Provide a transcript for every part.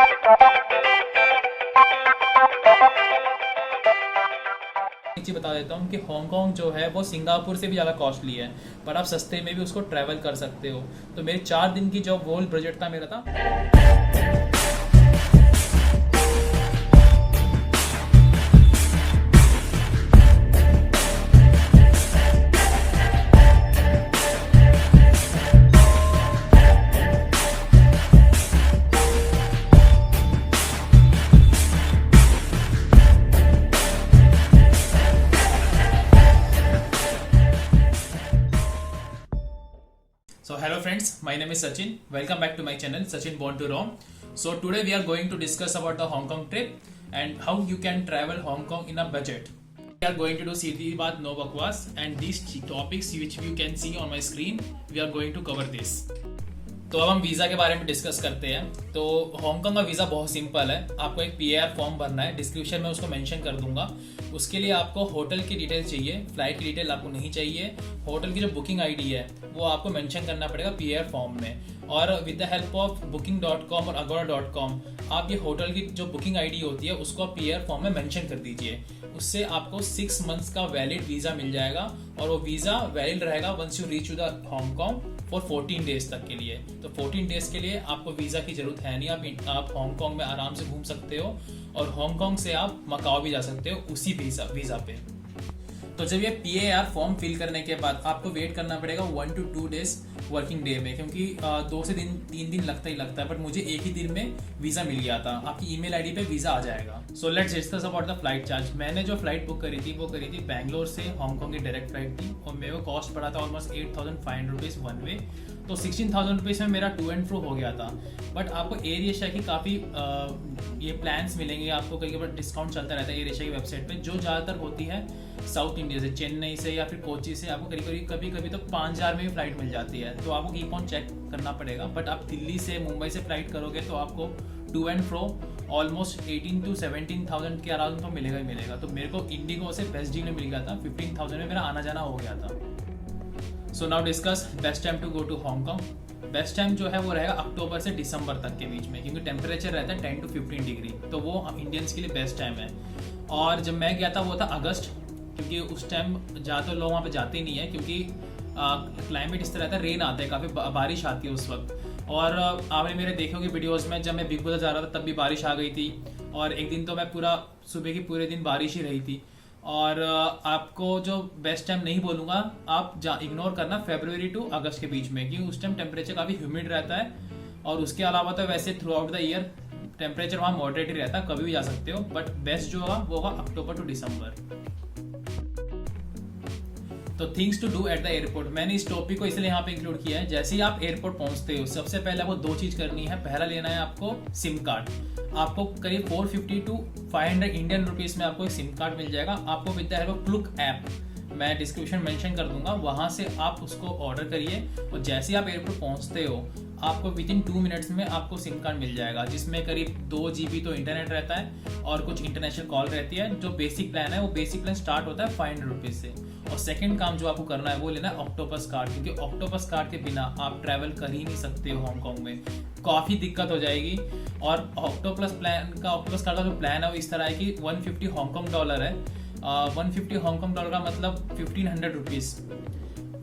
नीचे बता देता हूँ कि हांगकांग जो है वो सिंगापुर से भी ज़्यादा कॉस्टली है, पर आप सस्ते में भी उसको ट्रैवल कर सकते हो। तो मेरे 4 दिन की जो होल बजट था मेरा था। So hello friends, my name is Sachin. Welcome back to my channel Sachin Born to Roam. So today we are going to discuss about the Hong Kong trip and how you can travel Hong Kong in a budget. We are going to do Seedhi Baat No Bakwas, and these topics which you can see on my screen, we are going to cover this. तो अब हम visa के बारे में discuss करते हैं। तो Hong Kong का वीज़ा बहुत सिंपल है। आपको एक PAR फॉर्म भरना है, डिस्क्रिप्शन में उसको मेंशन कर दूंगा। उसके लिए आपको होटल की डिटेल चाहिए, फ्लाइट की डिटेल आपको नहीं चाहिए। होटल की जो बुकिंग आईडी है वो आपको मेंशन करना पड़ेगा PAR फॉर्म में। और with the help of booking.com और agoda.com आप ये होटल की जो बुकिंग आईडी होती है उसको आप PAR फॉर्म में मेंशन कर दीजिए। उससे आपको 6 मंथ्स का वैलिड वीज़ा मिल जाएगा और वो वीज़ा वैलिड रहेगा once you reach to the Hong Kong for 14 days तक के लिए। तो 14 डेज के लिए आपको वीज़ा की ज़रूरत है नहीं, आप हांगकांग में आराम से घूम सकते हो और हांगकांग से आप मकाओ भी जा सकते हो उसी वीज़ा पे। तो जब ये PAR फॉर्म फिल करने के बाद आपको वेट करना पड़ेगा 1 to 2 डेज वर्किंग डे में, क्योंकि 2 से 3 दिन लगता ही लगता है, बट मुझे एक ही दिन में वीज़ा मिल गया था। आपकी ईमेल आईडी पे वीज़ा आ जाएगा। सो let's discuss about the flight charge. मैंने जो फ्लाइट बुक करी थी वो करी थी बैंगलोर से हांगकांग की डायरेक्ट फ्लाइट थी और मेरे को कॉस्ट पड़ा था ऑलमोस्ट 8,500 रुपीज़ वन वे। तो 16,000 रुपीज़ में मेरा टू एंड फ्रो हो गया था। बट आपको एयर एशिया की काफ़ी ये प्लान्स मिलेंगे आपको, कई बार डिस्काउंट चलता रहता है एयर एशिया की वेबसाइट पे, जो ज़्यादातर होती है साउथ इंडिया से, चेन्नई से या फिर कोची से। आपको कभी कभी तो 5,000 में भी फ्लाइट मिल जाती है, तो आपको कीप ऑन चेक करना पड़ेगा। बट आप दिल्ली से मुंबई से फ्लाइट करोगे तो आपको to and fro almost 18 to 17,000 के अराउंड तो मिलेगा ही मिलेगा। तो मेरे को इंडिगो से बेस्ट डील में मिल गया था, 15,000 में मेरा आना जाना हो गया था। So now discuss best time to go to Hong Kong. Best time जो है वो रहेगा अक्टूबर से दिसंबर तक के बीच में, क्योंकि टेम्परेचर रहता है 10 to 15 डिग्री, तो वो इंडियंस के लिए बेस्ट टाइम है। और जब मैं गया था वो था अगस्त, क्योंकि उस टाइम ज़्यादातर लोग वहाँ पे जाते ही नहीं है, क्योंकि क्लाइमेट इस तरह रहता है, रेन आता है, काफ़ी बारिश आती है उस वक्त। और आपने मेरे देखे होंगे वीडियोज़ में, जब मैं बिग बज़ार जा रहा था तब भी बारिश आ गई थी, और एक दिन तो मैं पूरा सुबह की पूरे दिन बारिश ही रही थी। और आपको जो बेस्ट टाइम नहीं बोलूँगा, आप इग्नोर करना फरवरी टू अगस्त के बीच में, क्योंकि उस टाइम टेम्परेचर काफ़ी ह्यूमिड रहता है। और उसके अलावा तो वैसे through out the year temperature वहाँ मॉडरेट ही रहता है, कभी भी जा सकते हो। बट बेस्ट जो होगा वो होगा अक्टूबर टू दिसंबर। तो things to do at the airport, मैंने इस टॉपिक को इसलिए यहाँ पे इंक्लूड किया है। जैसे ही आप एयरपोर्ट पहुँचते हो सबसे पहले आपको 2 चीज़ करनी है। पहला लेना है आपको सिम कार्ड। आपको करीब 450 to 500 इंडियन रुपीज़ में आपको एक सिम कार्ड मिल जाएगा। आपको with the help of क्लुक app, मैं डिस्क्रिप्शन मेंशन कर दूंगा, वहाँ से आप उसको ऑर्डर करिए और जैसे ही आप एयरपोर्ट पहुँचते हो आपको विदिन 2 मिनट्स में आपको सिम कार्ड मिल जाएगा, जिसमें करीब 2 GB तो इंटरनेट रहता है और कुछ इंटरनेशनल कॉल रहती है। जो बेसिक प्लान है वो बेसिक प्लान स्टार्ट होता है 500 रुपीज़ से। और सेकंड काम जो आपको करना है वो लेना है ऑक्टोपस कार्ड, क्योंकि ऑक्टोपस कार्ड के बिना आप ट्रैवल कर ही नहीं सकते हो हांगकांग में, काफ़ी दिक्कत हो जाएगी। और ऑक्टोपस कार्ड का जो प्लान है वो इस तरह है कि 150 हांगकांग डॉलर है। 150 हांगकांग डॉलर का मतलब 1,500 रुपीज़।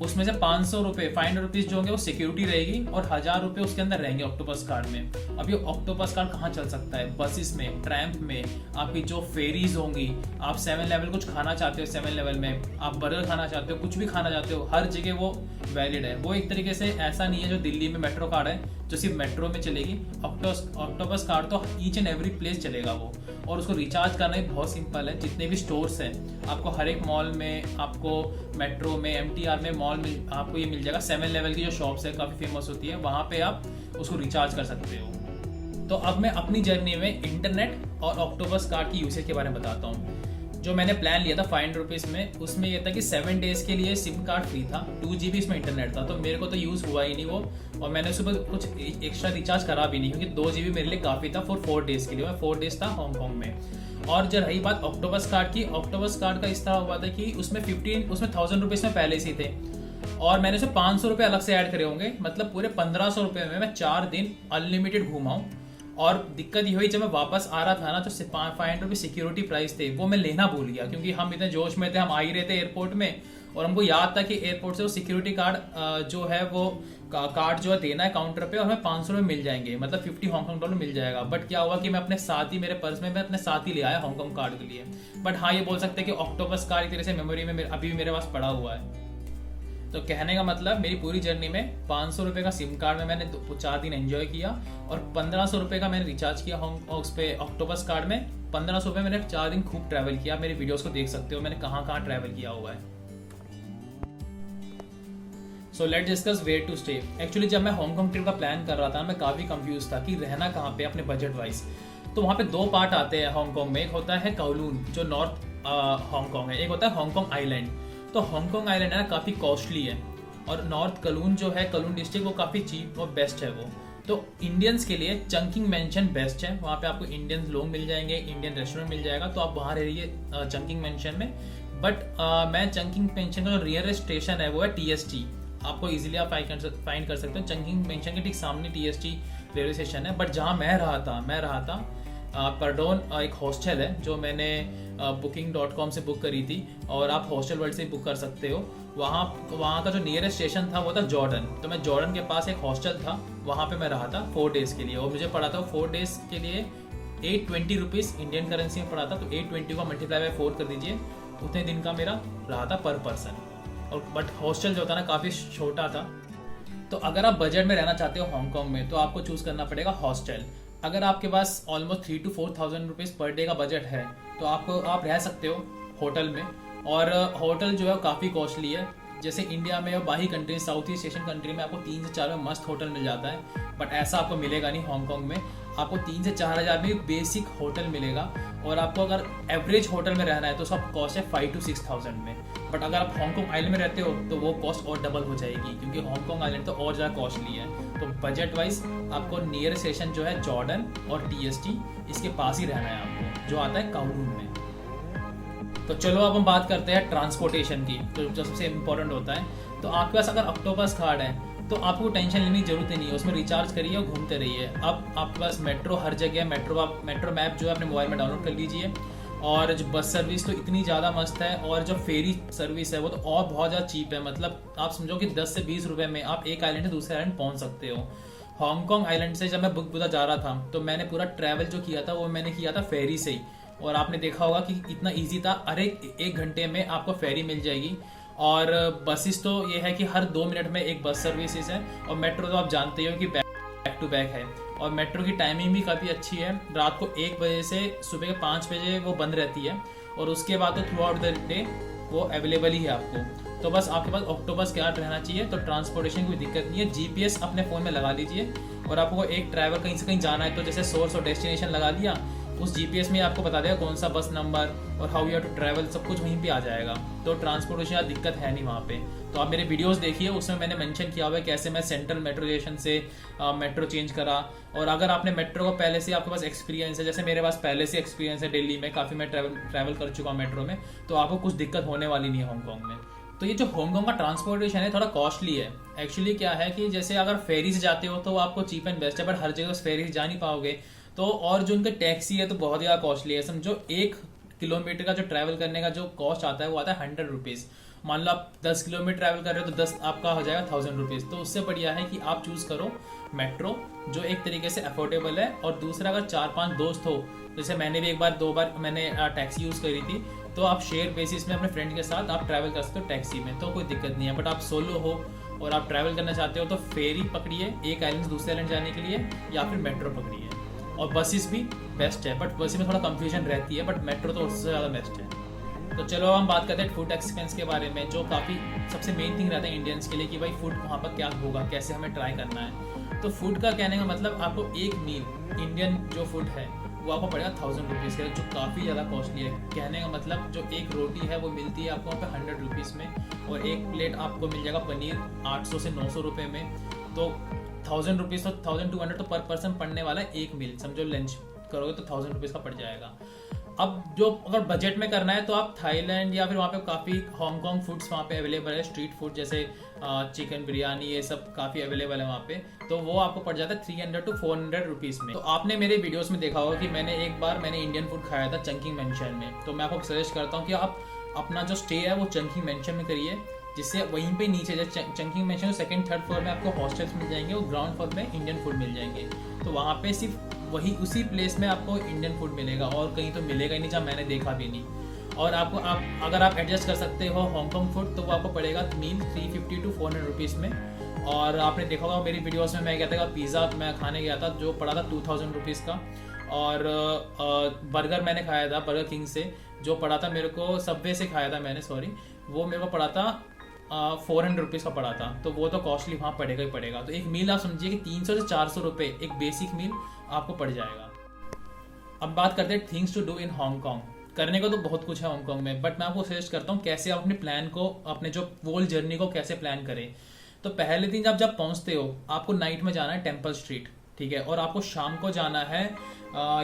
उसमें से 500 रुपये 500 रुपीज़ जो होंगे वो सिक्योरिटी रहेगी और 1,000 रुपये उसके अंदर रहेंगे ऑक्टोपस कार्ड में। अब ये ऑक्टोपस कार्ड कहाँ चल सकता है? बसेस में, ट्रैम्प में, आपकी जो फेरीज होंगी, आप 7 लेवल कुछ खाना चाहते हो 7 लेवल में, आप बर्गर खाना चाहते हो, कुछ भी खाना चाहते हो, हर जगह वो वैलिड है। वो एक तरीके से ऐसा नहीं है जो दिल्ली में मेट्रो कार्ड है जो सिर्फ मेट्रो में चलेगी। ऑक्टोपस कार्ड तो ईच एंड एवरी प्लेस चलेगा वो, और उसको रिचार्ज करना ही बहुत सिंपल है। जितने भी स्टोर्स हैं आपको हर एक मॉल में, आपको मेट्रो में, MTR में, मॉल में आपको ये मिल जाएगा। 7 लेवल की जो शॉप्स है काफ़ी फेमस होती है, वहाँ पे आप उसको रिचार्ज कर सकते हो। तो अब मैं अपनी जर्नी में इंटरनेट और ऑक्टोपस कार्ड की यूसेज के बारे में बताता हूँ। जो मैंने प्लान लिया था 500 रुपीज़ में, उसमें यह था कि 7 डेज़ के लिए सिम कार्ड फ्री था, 2 GB इसमें इंटरनेट था, तो मेरे को तो यूज़ हुआ ही नहीं वो, और मैंने सुबह कुछ एक्स्ट्रा रिचार्ज करा भी नहीं, क्योंकि 2 GB मेरे लिए काफ़ी था फॉर 4 डेज़ के लिए। मैं 4 डेज़ था हांगकांग में। और जब रही बात ऑक्टोपस कार्ड की, ऑक्टोपस कार्ड का इस तरह हुआ था कि उसमें 1,000 रुपीज़ में पहले से थे, और मैंने उसे 500 रुपये अलग से ऐड करे होंगे, मतलब पूरे 1,500 रुपये में मैं 4 दिन अनलिमिटेड घूमा हूँ। और दिक्कत ये हुई, जब मैं वापस आ रहा था ना, तो 500 रुपये सिक्योरिटी प्राइस थे, वो मैं लेना भूल गया क्योंकि हम इतने जोश में थे, हम आ ही रहे थे एयरपोर्ट में, और हमको याद था कि एयरपोर्ट से वो सिक्योरिटी कार्ड जो है वो कार्ड जो है देना है काउंटर पे, और हमें 500 में मिल जाएंगे, मतलब 50 हांगकांग डॉलर मिल जाएगा। बट क्या हुआ कि मैं अपने साथ ही, मेरे पर्स में मैं अपने साथ ही ले आया हांगकांग कार्ड के लिए। बट हाँ, ये बोल सकते हैं कि ऑक्टोपस कार्ड एक तरह से मेमोरी में अभी भी मेरे पास पड़ा हुआ है। तो कहने का मतलब, मेरी पूरी जर्नी में 500 रुपये का सिम कार्ड में मैंने 4 दिन एंजॉय किया, और 1500 रुपये का मैंने रिचार्ज किया उस पे ऑक्टोपस कार्ड में। 1500 रुपये मैंने 4 दिन खूब ट्रैवल किया। मेरे वीडियोस को देख सकते हो मैंने कहाँ कहाँ ट्रैवल किया हुआ है। So let's discuss where to stay. Actually जब मैं हांगकांग ट्रिप का प्लान कर रहा था, मैं काफ़ी कंफ्यूज था कि रहना कहाँ पे अपने बजट वाइज। तो वहाँ पे 2 पार्ट आते हैं हांगकांग में। एक होता है कौलून जो नॉर्थ हांगकांग है, एक होता है हांगकांग आइलैंड। तो हांगकांग आइलैंड है ना, काफ़ी कॉस्टली है, और नॉर्थ कलून जो है, कलून डिस्ट्रिक्ट, वो काफ़ी चीप और बेस्ट है वो। तो इंडियंस के लिए चंकिंग मेंशन बेस्ट है। वहाँ पे आपको इंडियन लोग मिल जाएंगे, इंडियन रेस्टोरेंट मिल जाएगा, तो आप वहाँ रहिए चंकिंग मेंशन में। बट मैं चंकिंग मेंशन का जो नियरेस्ट स्टेशन है वो है TST। आपको इजीली आप फाइंड कर सकते हो। चंकिंग मेंशन के ठीक सामने TST रेलवे स्टेशन है। बट जहाँ मैं रहा था परडोन एक हॉस्टल है जो मैंने booking.com से बुक करी थी, और आप हॉस्टल वर्ल्ड से भी बुक कर सकते हो। वहाँ का जो नियरेस्ट स्टेशन था वो था जॉर्डन। तो मैं जॉर्डन के पास एक हॉस्टल था, वहाँ पे मैं रहा था 4 डेज़ के लिए, और मुझे पड़ा था 4 डेज़ के लिए 820 रुपीज़ इंडियन करेंसी में पड़ा था। तो 820 को मल्टीप्लाई बाय 4 कर दीजिए, उतने दिन का मेरा रहा था पर पर्सन। और बट हॉस्टल जो था ना, काफ़ी छोटा था। तो अगर आप बजट में रहना चाहते हो हांगकांग में, तो आपको चूज़ करना पड़ेगा हॉस्टल। अगर आपके पास almost 3 to 4,000 rupees per day का बजट है, तो आप रह सकते हो होटल में। और होटल जो है काफ़ी कॉस्टली है। जैसे इंडिया में और बाकी country, south east Asian country में आपको 3 से 4 में मस्त होटल मिल जाता है, बट ऐसा आपको मिलेगा नहीं हांगकांग में। आपको 3 से 4 हज़ार में बेसिक होटल मिलेगा, और आपको अगर एवरेज होटल में रहना है तो उसका कॉस्ट है 5 to 6,000 में। बट अगर आप हांगकांग आइलैंड में रहते हो तो वो कॉस्ट और डबल हो जाएगी, क्योंकि हांगकांग आइलैंड तो और ज़्यादा कॉस्टली है। तो बजट वाइज आपको नियर स्टेशन जो है जॉर्डन और TST, इसके पास ही रहना है आपको, जो आता है कौलून में। तो चलो अब हम बात करते हैं ट्रांसपोर्टेशन की, जो सबसे इम्पोर्टेंट होता है। तो आपके पास अगर ऑक्टोपस कार्ड है तो आपको टेंशन लेने की जरूरत ही नहीं है, उसमें रिचार्ज करिए और घूमते रहिए। अब आपके पास मेट्रो हर जगह है, मेट्रो मैप जो है अपने मोबाइल में डाउनलोड कर लीजिए। और जो बस सर्विस तो इतनी ज़्यादा मस्त है, और जो फेरी सर्विस है वो तो और बहुत ज़्यादा चीप है। मतलब आप समझो कि 10 से 20 रुपये में आप एक आइलैंड से दूसरे आइलैंड पहुँच सकते हो। हांगकांग आइलैंड से जब मैं बुद्धा जा रहा था, तो मैंने पूरा ट्रैवल जो किया था वो मैंने किया था फेरी से ही, और आपने देखा होगा कि इतना ईजी था। अरे 1 घंटे में आपको फेरी मिल जाएगी। और बसेस तो ये है कि हर 2 मिनट में एक बस सर्विसेज है, और मेट्रो तो आप जानते हो कि बैक टू बैक है। और मेट्रो की टाइमिंग भी काफ़ी अच्छी है, रात को 1 बजे से सुबह के 5 बजे वो बंद रहती है, और उसके बाद तो थ्रू आउट द डे वो अवेलेबल ही है आपको। तो बस आपके पास ऑक्टोपस कार्ड रहना चाहिए, तो ट्रांसपोर्टेशन की कोई दिक्कत नहीं है। GPS अपने फ़ोन में लगा लीजिए, और आपको एक ट्रैवल कहीं से कहीं जाना है तो जैसे सोर्स और डेस्टिनेशन लगा दिया, उस GPS में आपको बता देगा कौन सा बस नंबर और हाउ यू टू ट्रैवल, सब कुछ वहीं पे आ जाएगा। तो ट्रांसपोर्टेशन का दिक्कत है नहीं वहाँ पे। तो आप मेरे वीडियोस देखिए, उसमें मैंने मेंशन किया हुआ है कैसे मैं सेंट्रल मेट्रो स्टेशन से मेट्रो चेंज करा। और अगर आपने मेट्रो को पहले से आपके पास एक्सपीरियंस है, जैसे मेरे पास पहले से एक्सपीरियंस है दिल्ली में, काफ़ी मैं ट्रैवल कर चुका हूँ मेट्रो में, तो आपको कुछ दिक्कत होने वाली नहीं है हांगकांग में। तो ये जो हांगकांग का ट्रांसपोर्टेशन है थोड़ा कॉस्टली है। एक्चुअली क्या है कि जैसे अगर फेरी से जाते हो तो आपको चीप एंड बेस्ट है, बट हर जगह उस फेरी से जा नहीं पाओगे। तो और जो उनका टैक्सी है तो बहुत ज़्यादा कॉस्टली है। समझो 1 किलोमीटर का जो ट्रैवल करने का जो कॉस्ट आता है वो आता है 100 रुपीज़। मान लो आप 10 किलोमीटर ट्रैवल कर रहे हो तो 10 आपका हो जाएगा 1000 रुपीज़। तो उससे बढ़िया है कि आप चूज़ करो मेट्रो, जो एक तरीके से अफोर्डेबल है। और दूसरा, अगर 4-5 दोस्त हो, जैसे मैंने भी 1-2 बार मैंने टैक्सी यूज़ करी थी, तो आप शेयर बेसिस में अपने फ्रेंड के साथ आप ट्रैवल कर सकते हो टैक्सी में, तो कोई दिक्कत नहीं है। बट आप सोलो हो और आप ट्रैवल करना चाहते हो तो फेरी पकड़िए एक आइलैंड से दूसरे आइलैंड जाने के लिए, या फिर मेट्रो पकड़िए। और बसेस भी बेस्ट है, बट बसेस में थोड़ा कंफ्यूजन रहती है, बट मेट्रो तो उससे ज़्यादा बेस्ट है। तो चलो हम बात करते हैं फूड एक्सपेंस के बारे में, जो काफ़ी सबसे मेन थिंग रहता है इंडियंस के लिए कि भाई फूड वहाँ पर क्या होगा, कैसे हमें ट्राई करना है। तो फूड का कहने का मतलब, आपको एक मील इंडियन जो फूड है वो आपको पड़ेगा 1000 रुपीज़ का, जो काफ़ी ज़्यादा कॉस्टली है। कहने का मतलब, जो एक रोटी है वो मिलती है आपको वहाँ पे 100 रुपीज़ में, और एक प्लेट आपको मिल जाएगा पनीर 800 से 900 रुपये में। तो 1000 रुपीज़ तो 1200 तो पर पर्सन पड़ने वाला है एक मील। समझो लंच करोगे तो 1000 रुपीज़ का पड़ जाएगा। अब जो अगर बजट में करना है तो आप थाईलैंड या फिर वहाँ पे काफ़ी हांगकांग फूड्स वहाँ पे अवेलेबल है, स्ट्रीट फूड जैसे चिकन बिरयानी ये सब काफ़ी अवेलेबल है वहाँ पे, तो वो आपको पड़ जाता है 300 to 400 रुपीज़ में। तो आपने मेरे वीडियोस में देखा होगा कि मैंने इंडियन फूड खाया था चंकिंग मेंशन में, तो मैं आपको सजेस्ट करता हूँ कि आप अपना जो स्टे है वो चंकिंग मेंशन में करिए, जिससे वहीं पे नीचे जैसे chunking mention second third floor में आपको हॉस्टल्स मिल जाएंगे और ग्राउंड फ्लोर में इंडियन फूड मिल जाएंगे। तो वहाँ पे सिर्फ वही उसी प्लेस में आपको इंडियन फूड मिलेगा और कहीं तो मिलेगा ही नहीं जहाँ मैंने देखा भी नहीं। और आपको अगर आप एडजस्ट कर सकते हो हांगकांग फूड तो वो आपको पड़ेगा मील 350 to 400 रुपीज़ में। और आपने देखा होगा मेरी वीडियोस में मैं कहता था पिज़्ज़ा मैं खाने गया था जो पड़ा था 2000 रुपीज़ का, और बर्गर मैंने खाया था बर्गर किंग से जो पड़ा था मेरे को, सबवे से खाया था मैंने सॉरी, वो मेरे को पड़ा था 400 रुपीज़ का पड़ा था, तो वो तो कॉस्टली वहाँ पड़ेगा ही पड़ेगा। तो एक मील आप समझिए कि 300 से 400 रुपये एक बेसिक मील आपको पड़ जाएगा। अब बात करते हैं things to do in Hong Kong. करने को तो बहुत कुछ है हांगकांग में, बट मैं आपको सजेस्ट करता हूँ कैसे आप अपने प्लान को, अपने जो होल जर्नी को कैसे प्लान करें। तो पहले दिन जब पहुँचते हो आपको नाइट में जाना है टेम्पल स्ट्रीट, ठीक है, और आपको शाम को जाना है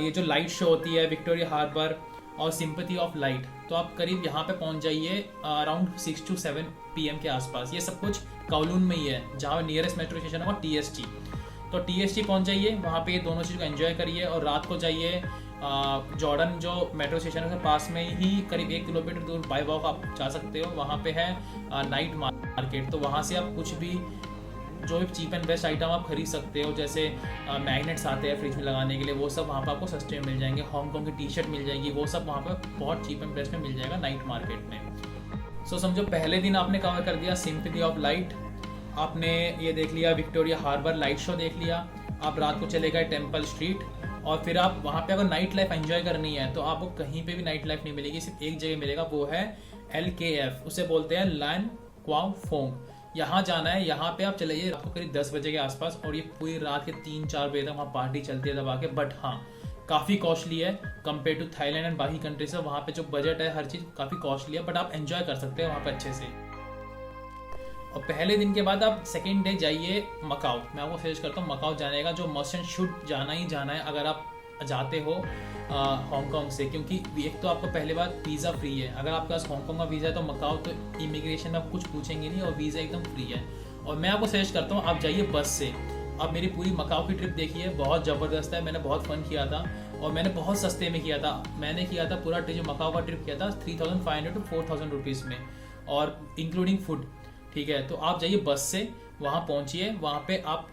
ये जो लाइट शो होती है विक्टोरिया हार्बर और सिंपैथी ऑफ लाइट, तो आप करीब यहाँ पे पहुँच जाइए अराउंड 6 to 7 PM के आसपास। ये सब कुछ कौलून में ही है जहाँ नियरेस्ट मेट्रो स्टेशन होगा TST, तो TST पहुँच जाइए, वहाँ पे ये दोनों चीज़ को एंजॉय करिए। और रात को जाइए जॉर्डन जो मेट्रो स्टेशन है पास में ही करीब 1 किलोमीटर दूर बाय वॉक आप जा सकते हो, वहाँ पे है नाइट मार्केट, तो वहाँ से आप कुछ भी जो भी चीप एंड बेस्ट आइटम आप खरीद सकते हो, जैसे मैग्नेट्स आते हैं फ्रिज में लगाने के लिए, वो सब वहाँ पर आपको सस्ते में मिल जाएंगे। हांगकांग की टी-शर्ट मिल जाएगी, वो सब वहाँ पर बहुत चीप एंड बेस्ट में मिल जाएगा नाइट मार्केट में। सो समझो पहले दिन आपने कवर कर दिया सिंपैथी ऑफ लाइट, आपने ये देख लिया विक्टोरिया हार्बर लाइट शो देख लिया, आप रात को चले गए टेम्पल स्ट्रीट, और फिर आप वहाँ पे अगर नाइट लाइफ एंजॉय करनी है तो आपको कहीं पे भी नाइट लाइफ नहीं मिलेगी, सिर्फ एक जगह मिलेगा, वो है LKF, उसे बोलते हैं लैन क्वांग फोंग। यहाँ जाना है, यहाँ पे आप चले जाइए आपको करीब 10 बजे के आसपास, और ये पूरी रात के 3-4 बजे तक वहाँ पार्टी चलती है दबा के। बट हाँ काफ़ी कॉस्टली है कंपेयर टू थाईलैंड एंड बाकी कंट्री से, वहाँ पे जो बजट है हर चीज़ काफ़ी कॉस्टली है, बट आप एंजॉय कर सकते हैं वहाँ पे अच्छे से। और पहले दिन के बाद आप सेकेंड डे जाइए मकाओ। मैं आपको सजेस्ट करता हूँ मकाओ जाने का, जो मस्ट एंड शुड जाना ही जाना है अगर आप जाते हो हांगकांग से, क्योंकि एक तो आपको पहले बार वीज़ा फ्री है। अगर आपके पास हांगकांग का वीज़ा है तो मकाओ तो इमिग्रेशन में आप कुछ पूछेंगे नहीं और वीज़ा एकदम फ्री है। और मैं आपको सजेस्ट करता हूँ आप जाइए बस से। आप मेरी पूरी मकाओ की ट्रिप देखिए, बहुत ज़बरदस्त है, मैंने बहुत फन किया था और मैंने बहुत सस्ते में किया था। मैंने किया था पूरा जो मकाओ का ट्रिप किया था 3500 to 4000 रुपीज़ में, और इंक्लूडिंग फूड, ठीक है। तो आप जाइए बस से, वहाँ पहुँचिए, वहाँ पे आप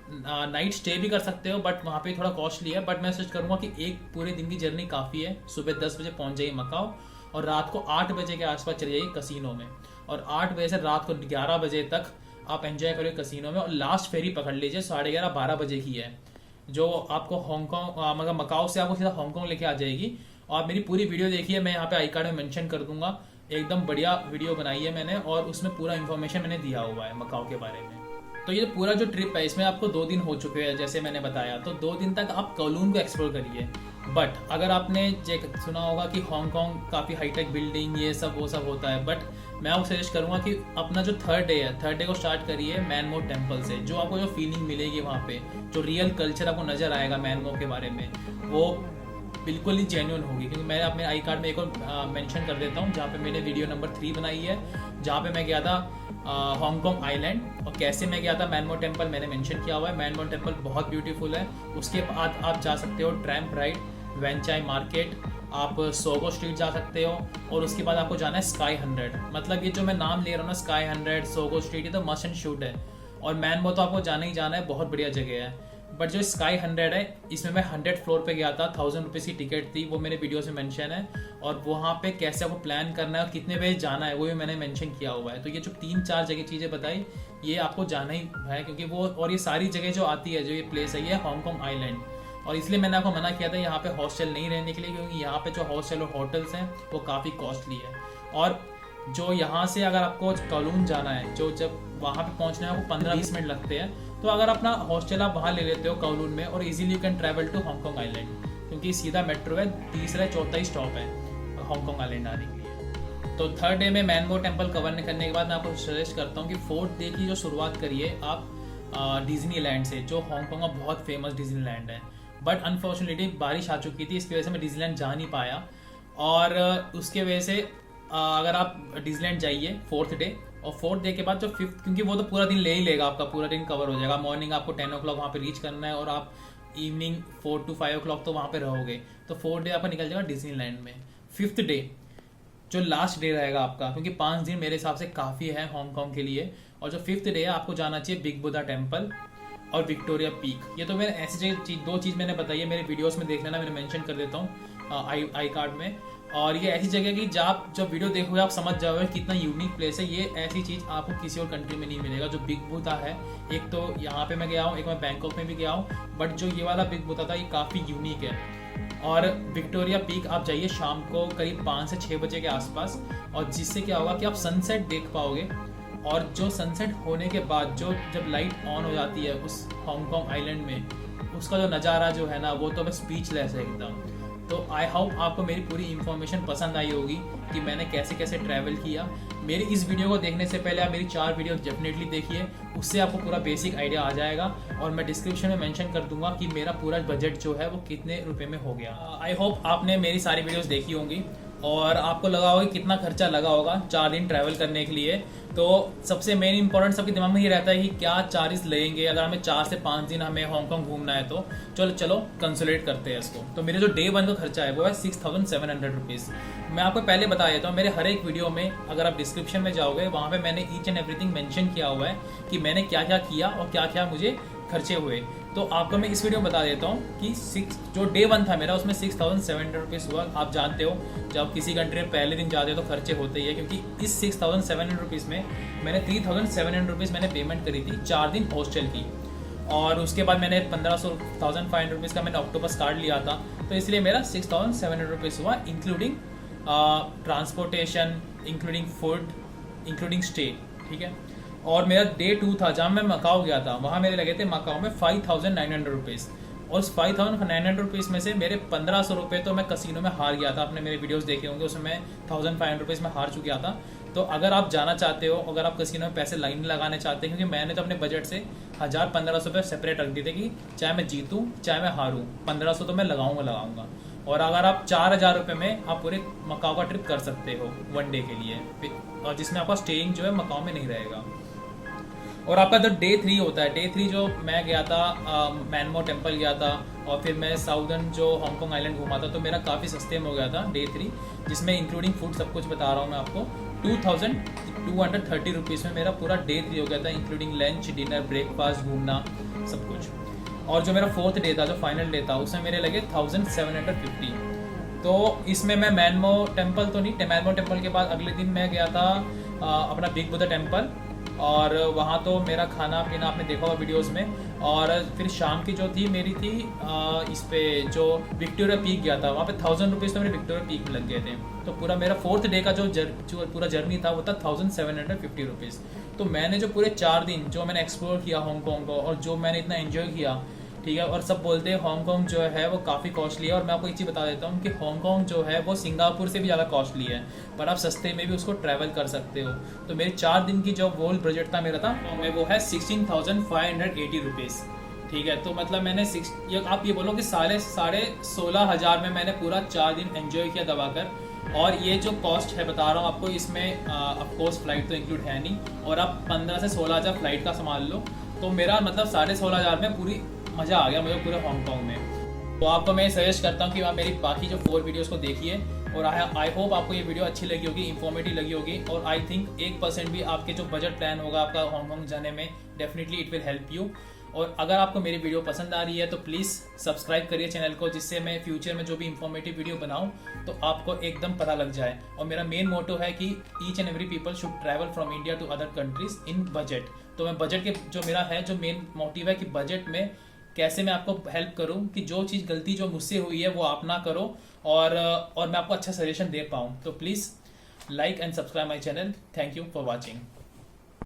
नाइट स्टे भी कर सकते हो, बट वहाँ पे थोड़ा कॉस्टली है। बट मैं सजेस्ट करूँगा कि एक पूरे दिन की जर्नी काफ़ी है। सुबह 10 बजे पहुँच जाइए मकाओ और रात को 8 बजे के आसपास चले जाइए कसिनो में, और 8 बजे से रात को 11 बजे तक आप एंजॉय करिए कसिनो में। और लास्ट फेरी पकड़ लीजिए 11:30-12 बजे की है, जो आपको हांगकांग मतलब मकाओ से आपको सीधा हांगकांग लेके आ जाएगी। और आप मेरी पूरी वीडियो देखिए, मैं यहाँ पे आई कार्ड में मेंशन कर दूंगा, एकदम बढ़िया वीडियो बनाई है मैंने और उसमें पूरा इन्फॉर्मेशन मैंने दिया हुआ है मकाओ के बारे में। तो ये पूरा जो ट्रिप है इसमें आपको 2 दिन हो चुके हैं जैसे मैंने बताया, तो 2 दिन तक आप कौलून को एक्सप्लोर करिए। बट अगर आपने सुना होगा कि हांगकांग काफ़ी हाईटेक बिल्डिंग ये सब वो सब होता है, बट मैं आपको सजेस्ट करूँगा कि अपना जो थर्ड डे को स्टार्ट करिए मैनमो टेम्पल से। जो आपको जो फीलिंग मिलेगी वहाँ पे, जो रियल कल्चर आपको नज़र आएगा मैनमो के बारे में, वो बिल्कुल ही जेन्युइन होगी। क्योंकि मैं अपने आई कार्ड में एक और मेंशन कर देता हूँ, जहाँ पे मैंने वीडियो नंबर 3 बनाई है, जहाँ पे मैं गया था हांगकांग आइलैंड और कैसे मैं गया था मैनमो टेम्पल, मैंने मेंशन किया हुआ है। मैनमो टेम्पल बहुत ब्यूटीफुल है। उसके बाद आप जा सकते हो ट्रैम्प राइड, वेंचाई मार्केट, आप सोगो स्ट्रीट जा सकते हो, और उसके बाद आपको जाना है स्काई 100। मतलब ये जो मैं नाम ले रहा हूँ ना, स्काई 100, सोगो स्ट्रीट, ये तो मस्ट एंड शूट है। और मैनमो तो आपको जाना ही जाना है, बहुत बढ़िया जगह है। बट जो स्काई 100 है, इसमें मैं 100 फ्लोर पे गया था, 1000 रुपीज़ की टिकट थी, वो मेरे वीडियो में मेंशन है। और वहाँ पे कैसे आपको प्लान करना है और कितने बजे जाना है वो भी मैंने मेंशन किया हुआ है। तो ये जो 3-4 जगह चीज़ें बताई, ये आपको जाना ही है, क्योंकि वो और ये सारी जगह जो आती है, जो ये प्लेस है, ये हांगकांग आइलैंड। और इसलिए मैंने आपको मना किया था यहाँ पे हॉस्टल नहीं रहने के लिए, क्योंकि यहाँ पे जो हॉस्टल और होटल्स हैं वो काफ़ी कॉस्टली है। और जो यहाँ से अगर आपको कौलून जाना है, जो जब वहाँ पे पहुँचने में आपको 15-20 मिनट लगते हैं, तो अगर अपना हॉस्टल आप वहाँ ले लेते हो कौलून में, और easily you can travel to Hong Kong island, क्योंकि सीधा मेट्रो है, 3रा-4था ही स्टॉप है हांगकांग आइलैंड आने के लिए। तो थर्ड डे में मैनमो टेम्पल कवर करने के बाद मैं आपको सजेस्ट करता हूँ कि फोर्थ डे की जो शुरुआत करिए आप डिज्नीलैंड से, जो हांगकांग का बहुत फेमस डिज्नीलैंड है। बट अनफॉर्चुनेटली बारिश आ चुकी थी, इसकी वजह से मैं डिज्नीलैंड जा नहीं पाया। और उसके वजह से अगर आप डिज्नीलैंड जाइए 4th डे, और 4th डे के बाद जो 5th, क्योंकि वो तो पूरा दिन ले ही लेगा, आपका पूरा दिन कवर हो जाएगा। मॉर्निंग आपको 10 o'clock वहाँ पे रीच करना है और आप इवनिंग 4 to 5 o'clock तो वहाँ पे रहोगे। तो 4th डे आपका निकल जाएगा डिज्नीलैंड में। 5th डे जो लास्ट डे रहेगा आपका, क्योंकि 5 दिन मेरे हिसाब से काफ़ी है हांगकांग के लिए, और जो 5th डे है आपको जाना चाहिए बिग बुद्धा टेम्पल और विक्टोरिया पीक। ये तो मैंने ऐसी दो चीज़ मैंने बताई है, मेरे वीडियोस में देख लेना, मैंने मेंशन कर देता हूँ आई कार्ड में। और ये ऐसी जगह की जब वीडियो देखोगे आप समझ जाओगे कितना यूनिक प्लेस है। ये ऐसी चीज़ आपको किसी और कंट्री में नहीं मिलेगा। जो बिग बुद्धा है, एक तो यहाँ पे मैं गया हूँ, एक मैं बैंकॉक में भी गया हूँ, बट जो ये वाला बिग बुद्धा था ये काफ़ी यूनिक है। और विक्टोरिया पीक आप जाइए शाम को करीब 5 से 6 बजे के आसपास, और जिससे क्या होगा कि आप सनसेट देख पाओगे। और जो सनसेट होने के बाद जो जब लाइट ऑन हो जाती है उस हांगकांग आइलैंड में, उसका जो नज़ारा जो है ना, वो तो बस स्पीचलेस है एकदम। तो आई होप आपको मेरी पूरी इन्फॉर्मेशन पसंद आई होगी कि मैंने कैसे कैसे ट्रैवल किया। मेरी इस वीडियो को देखने से पहले आप मेरी 4 वीडियो डेफिनेटली देखिए, उससे आपको पूरा बेसिक आइडिया आ जाएगा। और मैं डिस्क्रिप्शन में मेंशन कर दूंगा कि मेरा पूरा बजट जो है वो कितने रुपए में हो गया। आई होप आपने मेरी सारी वीडियोस देखी होंगी और आपको लगा होगा कितना खर्चा लगा होगा 4 दिन ट्रैवल करने के लिए। तो सबसे मेन इंपॉर्टेंट सबके दिमाग में ये रहता है कि क्या चार्जेस लगेंगे अगर हमें 4 से 5 दिन हमें हांगकांग घूमना है। तो चलो कंसोलिडेट करते हैं इसको। तो मेरे जो डे 1 का खर्चा है वो है 6700 रुपीज़। मैं आपको पहले बता देता हूँ, मेरे हर एक वीडियो में अगर आप डिस्क्रिप्शन में जाओगे वहाँ पे मैंने ईच एंड एवरीथिंग मेंशन किया हुआ है कि मैंने क्या क्या किया और क्या क्या मुझे खर्चे हुए। तो आपको मैं इस वीडियो में बता देता हूँ कि जो डे 1 था मेरा उसमें 6700 रुपीज़ हुआ। आप जानते हो जब किसी कंट्री में पहले दिन जाते हो तो खर्चे होते ही है, क्योंकि इस 6700 रुपीज़ में मैंने 3700 रुपीज़ मैंने पेमेंट करी थी 4 दिन हॉस्टल की। और उसके बाद मैंने 1500 रुपीज़ का मैंने ऑक्टोपस कार्ड लिया था, तो इसलिए मेरा 6700 रुपीज़ हुआ, including transportation, including food, including stay. ठीक है। और मेरा डे 2 था जहाँ मैं मकाओ गया था, वहाँ मेरे लगे थे मकाओ में 5900 रुपीज़। और उस 5900 रुपीज़ में से मेरे 1500 रुपये तो मैं कसिनो में हार गया था। आपने मेरे वीडियोस देखे होंगे, उसमें मैं 1500 रुपीज़ में हार चुका था। तो अगर आप जाना चाहते हो, अगर आप कसिनो में पैसे लाइन लगाने चाहते हैं, क्योंकि मैंने तो अपने बजट से 1000-1500 रुपये सेपरेट रख दिए थे कि चाहे मैं जीतूँ चाहे मैं हारूँ, 1500 तो मैं लगाऊंगा। और अगर आप 4000 रुपये में आप पूरे मकाओ का ट्रिप कर सकते हो 1 डे के लिए, और जिसमें आपका स्टेइंग जो है मकाओ में नहीं रहेगा। और आपका जो डे 3 होता है, डे 3 जो मैं गया था मैनमो टेम्पल गया था, और फिर मैं साउदर्न जो हांगकांग आइलैंड घूमा था, तो मेरा काफ़ी सस्ते में हो गया था डे 3, जिसमें इंक्लूडिंग फूड सब कुछ बता रहा हूँ मैं आपको। 2230 रुपीज़ में मेरा पूरा डे 3 हो गया था, इंक्लूडिंग लंच, डिनर, ब्रेकफास्ट, घूमना सब कुछ। और जो मेरा 4th डे था, जो फाइनल डे था, उसमें मेरे लगे 1750। तो इसमें मैं मैनमो टेम्पल तो नहीं, मैनमो टेम्पल के बाद अगले दिन मैं गया था अपना बिग बुद्धा टेम्पल, और वहाँ तो मेरा खाना पीना आपने देखा होगा वीडियोस में। और फिर शाम की जो थी मेरी थी इस पे जो विक्टोरिया पीक गया था, वहाँ पे 1000 रुपीज़ तो मेरे विक्टोरिया पीक में लग गए थे। तो पूरा मेरा 4th डे का जो पूरा जर्नी था वो था 1750 रुपीज़। तो मैंने जो पूरे 4 दिन जो मैंने एक्सप्लोर किया हांगकांग को, और जो मैंने इतना एंजॉय किया, ठीक है। और सब बोलते हैं हांगकांग जो है वो काफ़ी कॉस्टली है, और मैं आपको एक चीज़ बता देता हूँ कि हांगकांग जो है वो सिंगापुर से भी ज़्यादा कॉस्टली है, पर आप सस्ते में भी उसको ट्रैवल कर सकते हो। तो मेरे 4 दिन की जो होल बजट था मेरा था वो है 16,580 रुपीज़। ठीक है। तो मतलब मैंने आप ये बोलो कि 16,500 में मैंने पूरा 4 दिन एंजॉय किया दबाकर। और ये जो कॉस्ट है बता रहा हूँ आपको, इसमें ऑफकोर्स फ्लाइट तो इंक्लूड है नहीं, और आप 15 से 16,000 फ्लाइट का संभाल लो, तो मेरा मतलब 16,500 में पूरी मज़ा आ गया मुझे पूरे हांगकांग में। तो आपको मैं सजेस्ट करता हूँ कि आप मेरी बाकी जो 4 वीडियोस को देखिए, और आई होप आपको ये वीडियो अच्छी लगी होगी, इन्फॉर्मेटिव लगी होगी। और आई थिंक 1% भी आपके जो बजट प्लान होगा आपका हांगकांग जाने में, definitely it will help you. और अगर आपको मेरी वीडियो पसंद आ रही है तो प्लीज़ सब्सक्राइब करिए चैनल को, जिससे मैं फ्यूचर में जो भी इंफॉर्मेटिव वीडियो बनाऊं तो आपको एकदम पता लग जाए। और मेरा मेन मोटो है कि each and every people should travel from India to other countries in budget. तो मैं बजट के जो मेरा है जो मेन मोटिव है कि बजट में कैसे मैं आपको हेल्प करूं कि जो चीज़ गलती जो मुझसे हुई है वो आप ना करो, और मैं आपको अच्छा सजेशन दे पाऊँ। तो please like and subscribe my channel. Thank you for watching.